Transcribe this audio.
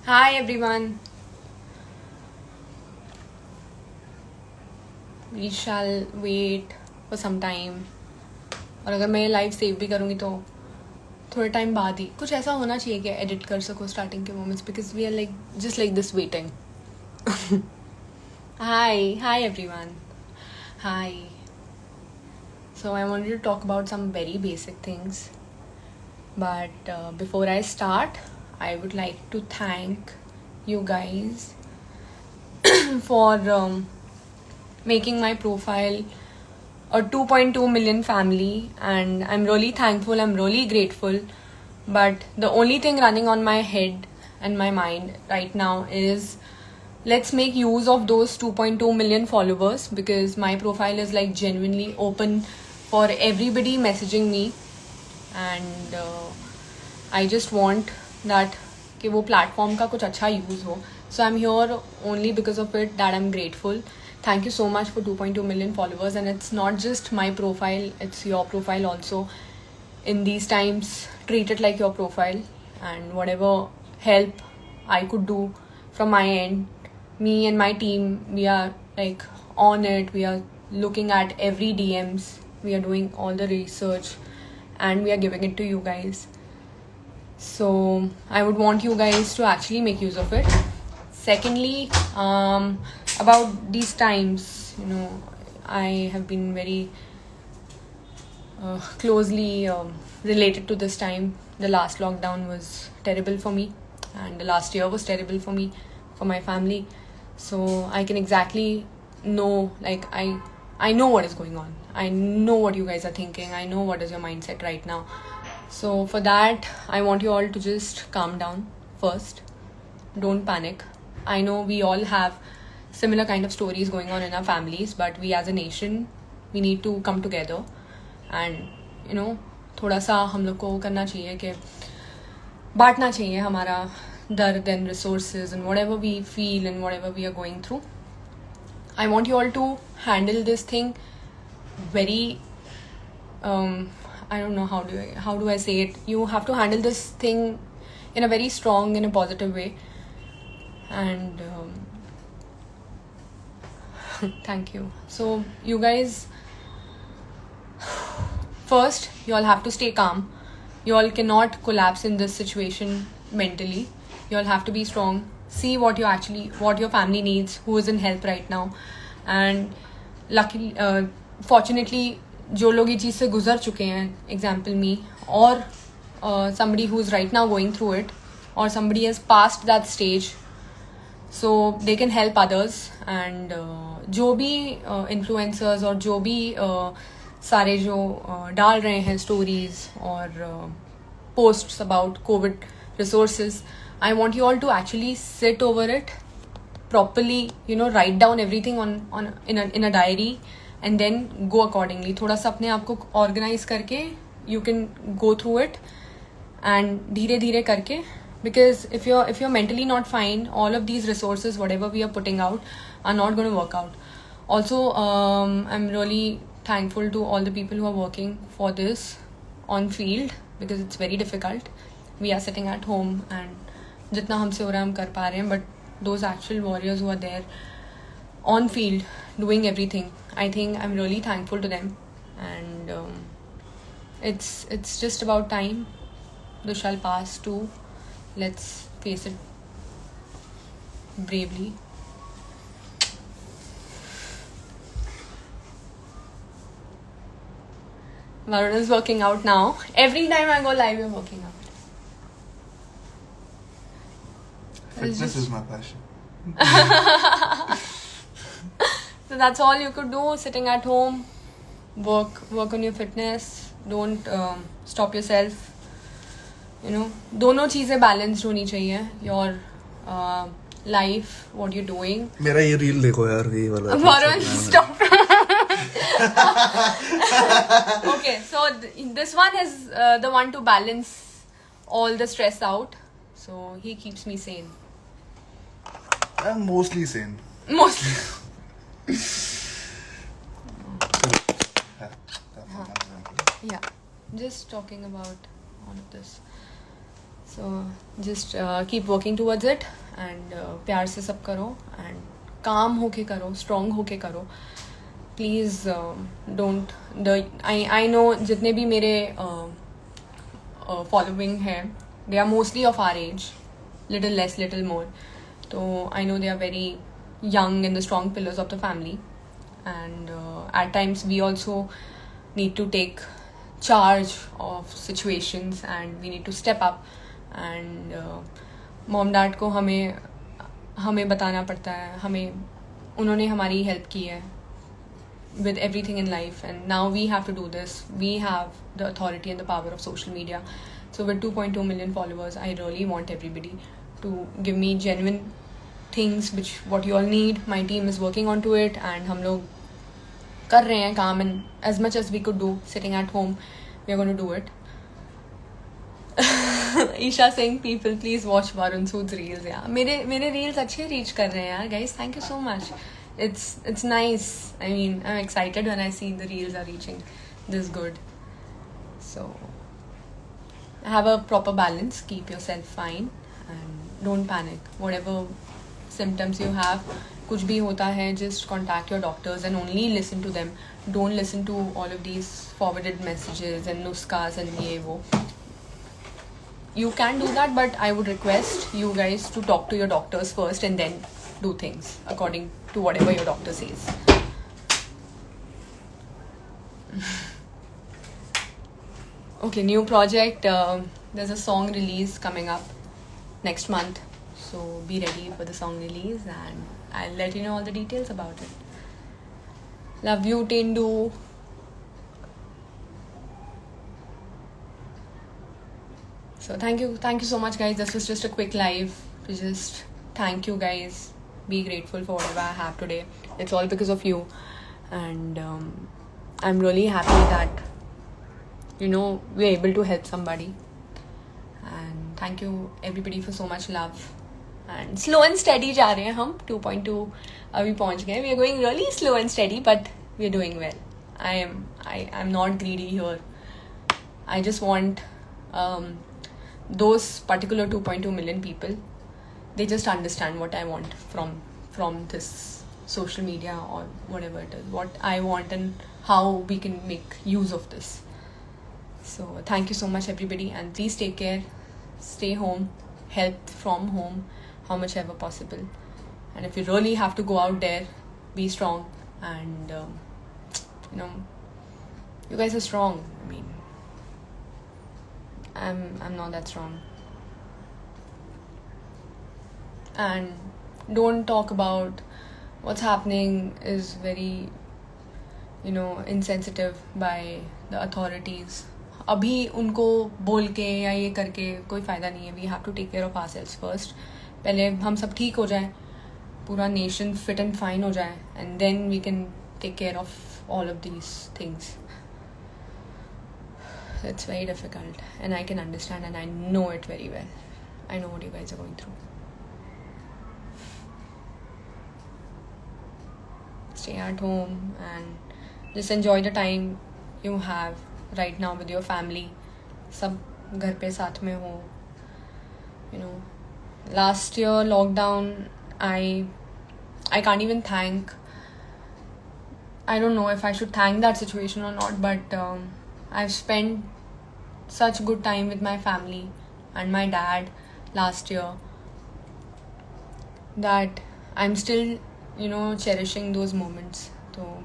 Hi everyone. We shall wait for some time. और अगर मैं लाइव सेव भी करूँगी तो थोड़े टाइम बाद ही कुछ ऐसा होना चाहिए कि एडिट कर सको स्टार्टिंग के moments because we are like just like this waiting. Hi everyone. Hi. So I wanted to talk about some very basic things. But before I start, I would like to thank you guys for making my profile a 2.2 million family, and I'm really thankful, I'm really grateful. But the only thing running on my head and my mind right now is let's make use of those 2.2 million followers, because my profile is like genuinely open for everybody messaging me, and I just want that कि वो platform का कुछ अच्छा use हो. So I'm here only because of it, that I'm grateful. Thank you so much for 2.2 million followers, and it's not just my profile, it's your profile also. In these times, treat it like your profile, and whatever help I could do from my end, me and my team, we are like on it. We are looking at every DMs, we are doing all the research, and we are giving it to you guys. So I would want you guys to actually make use of it. Secondly, about these times, I have been very closely related to this time. The last lockdown was terrible for me, and the last year was terrible for me, for my family. So I can exactly know, like I know what is going on. I know what you guys are thinking. I know what is your mindset right now. So for that, I want you all to just calm down first. Don't panic. I know we all have similar kind of stories going on in our families, but we as a nation, we need to come together, and थोड़ा सा हम लोग को करना चाहिए कि बांटना चाहिए हमारा दर्द and resources and whatever we feel and whatever we are going through. I want you all to handle this thing very I don't know how do I say it. You have to handle this thing in a very strong, in a positive way, and thank you. So you guys, first you all have to stay calm. You all cannot collapse in this situation mentally. You all have to be strong. See what your family needs, who is in help right now, and luckily fortunately जो लोग ये चीज़ से गुजर चुके हैं, example me, or somebody who is right now going through it, or somebody has passed that stage, so they can help others. And जो भी influencers और जो भी सारे जो डाल रहे हैं stories और posts about COVID resources, I want you all to actually sit over it properly, write down everything in a diary, and then go accordingly. थोड़ा सा अपने आप को organize करके you can go through it, and धीरे धीरे करके, because if you're mentally not fine, all of these resources, whatever we are putting out, are not going to work out. Also, I'm really thankful to all the people who are working for this on field, because it's very difficult. We are sitting at home, and जितना हमसे हो रहा है हम कर पा रहे हैं, but those actual warriors who are there on field doing everything, I think I'm really thankful to them. And it's just about time. This shall pass too. Let's face it bravely. Varun is working out now. Every time I go live, you're working out. Fitness is my passion. So that's all you could do, sitting at home. Work on your fitness. Don't stop yourself. दोनों चीज़ें balanced होनी चाहिए. Your life, what you're doing. मेरा ये reel देखो यार, ये वाला. Varun, stop. Okay, so this one is the one to balance all the stress out. So he keeps me sane. I'm mostly sane. Mostly. Yeah, just talking about all of this. So just keep working towards it and प्यार से सब करो and calm होके करो, strong होके करो. Please don't I know जितने भी मेरे following है, they are mostly of our age, little less, little more. So I know they are very young and the strong pillars of the family, and at times we also need to take charge of situations and we need to step up, and mom dad को हमें बताना पड़ता है, उन्होंने हमारी help की है with everything in life, and now we have to do this. We have the authority and the power of social media. So with 2.2 million followers, I really want everybody to give me genuine things which what you all need. My team is working onto it, and हम लोग कर रहे हैं काम, and as much as we could do sitting at home, we are going to do it. Isha saying people please watch Varun Sood's reels. Yeah, मेरे reels अच्छे reach कर रहे हैं यार guys. Thank you so much. It's nice. I mean, I'm excited when I see the reels are reaching this good. So have a proper balance, keep yourself fine, and don't panic. Whatever symptoms you have, कुछ भी होता है, just contact your doctors and only listen to them. Don't listen to all of these forwarded messages and nuskas and ye wo. You can do that, but I would request you guys to talk to your doctors first and then do things according to whatever your doctor says. Okay, new project. There's a song release coming up next month, so be ready for the song release and I'll let you know all the details about it. Love you, Tindu. So thank you so much, guys. This was just a quick live to just thank you guys, be grateful for whatever I have today. It's all because of you, and I'm really happy that we're able to help somebody, and thank you everybody for so much love. And slow and steady जा रहे हैं हम 2.2 अभी पहुंच गए. We are going really slow and steady, but we are doing well. I'm not greedy here. I just want those particular 2.2 million people, they just understand what I want from this social media or whatever it is, what I want and how we can make use of this. So thank you so much everybody, and please take care, stay home, help from home how much ever possible, and if you really have to go out there, be strong, and you guys are strong. I mean, I'm not that strong. And don't talk about what's happening is very insensitive by the authorities. अभी उनको बोल के या ये करके कोई फ़ायदा नहीं है. We have to take care of ourselves first. पहले हम सब ठीक हो जाएं, पूरा नेशन फिट एंड फाइन हो जाए, and then we can take care of all of these things. It's very difficult, and I can understand, and I know it very well. I know what you guys are going through. Stay at home and just enjoy the time you have right now with your family. सब घर पे साथ में हो. Last year lockdown, I can't even thank. I don't know if I should thank that situation or not, but I've spent such good time with my family and my dad last year that I'm still cherishing those moments. So